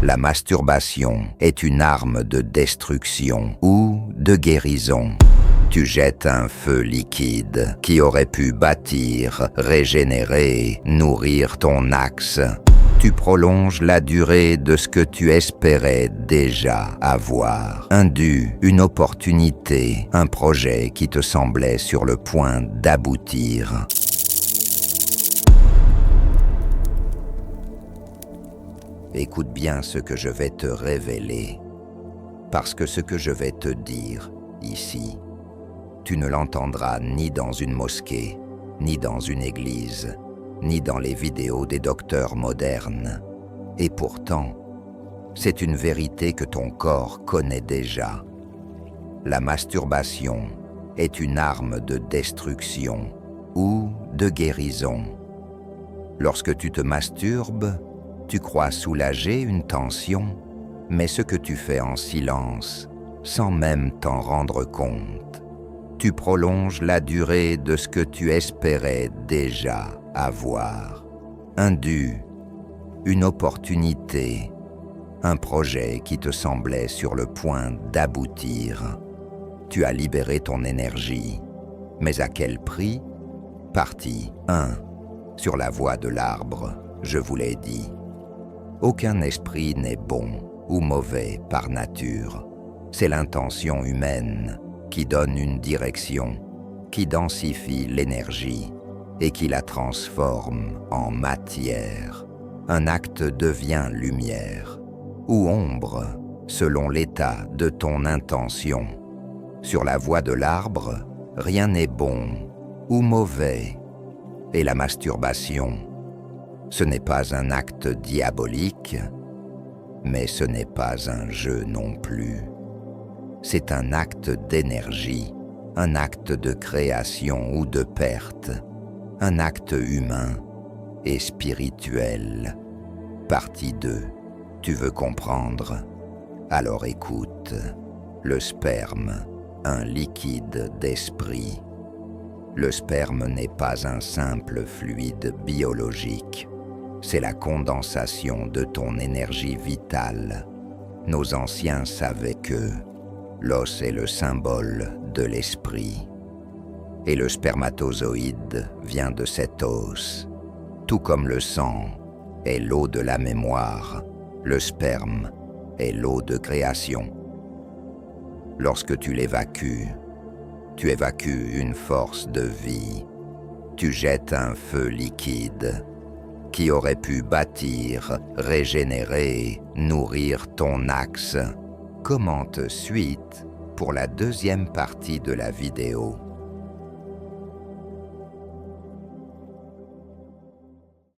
La masturbation est une arme de destruction ou de guérison. Tu jettes un feu liquide qui aurait pu bâtir, régénérer, nourrir ton axe. Tu prolonges la durée de ce que tu espérais déjà avoir. Un dû, une opportunité, un projet qui te semblait sur le point d'aboutir. Écoute bien ce que je vais te révéler, parce que ce que je vais te dire ici, tu ne l'entendras ni dans une mosquée, ni dans une église, ni dans les vidéos des docteurs modernes. Et pourtant, c'est une vérité que ton corps connaît déjà. La masturbation est une arme de destruction ou de guérison. Lorsque tu te masturbes, tu crois soulager une tension, mais ce que tu fais en silence, sans même t'en rendre compte, tu prolonges la durée de ce que tu espérais déjà avoir. Un dû, une opportunité, un projet qui te semblait sur le point d'aboutir. Tu as libéré ton énergie, mais à quel prix? Partie 1. Sur la voie de l'arbre, je vous l'ai dit. Aucun esprit n'est bon ou mauvais par nature. C'est l'intention humaine qui donne une direction, qui densifie l'énergie et qui la transforme en matière. Un acte devient lumière ou ombre selon l'état de ton intention. Sur la voie de l'arbre, rien n'est bon ou mauvais. Et la masturbation, ce n'est pas un acte diabolique, mais ce n'est pas un jeu non plus. C'est un acte d'énergie, un acte de création ou de perte, un acte humain et spirituel. Partie 2. Tu veux comprendre? Alors écoute. Le sperme, un liquide d'esprit. Le sperme n'est pas un simple fluide biologique. C'est la condensation de ton énergie vitale. Nos anciens savaient que l'os est le symbole de l'esprit. Et le spermatozoïde vient de cet os. Tout comme le sang est l'eau de la mémoire, le sperme est l'eau de création. Lorsque tu l'évacues, tu évacues une force de vie. Tu jettes un feu liquide qui aurait pu bâtir, régénérer, nourrir ton axe. Commente suite pour la deuxième partie de la vidéo.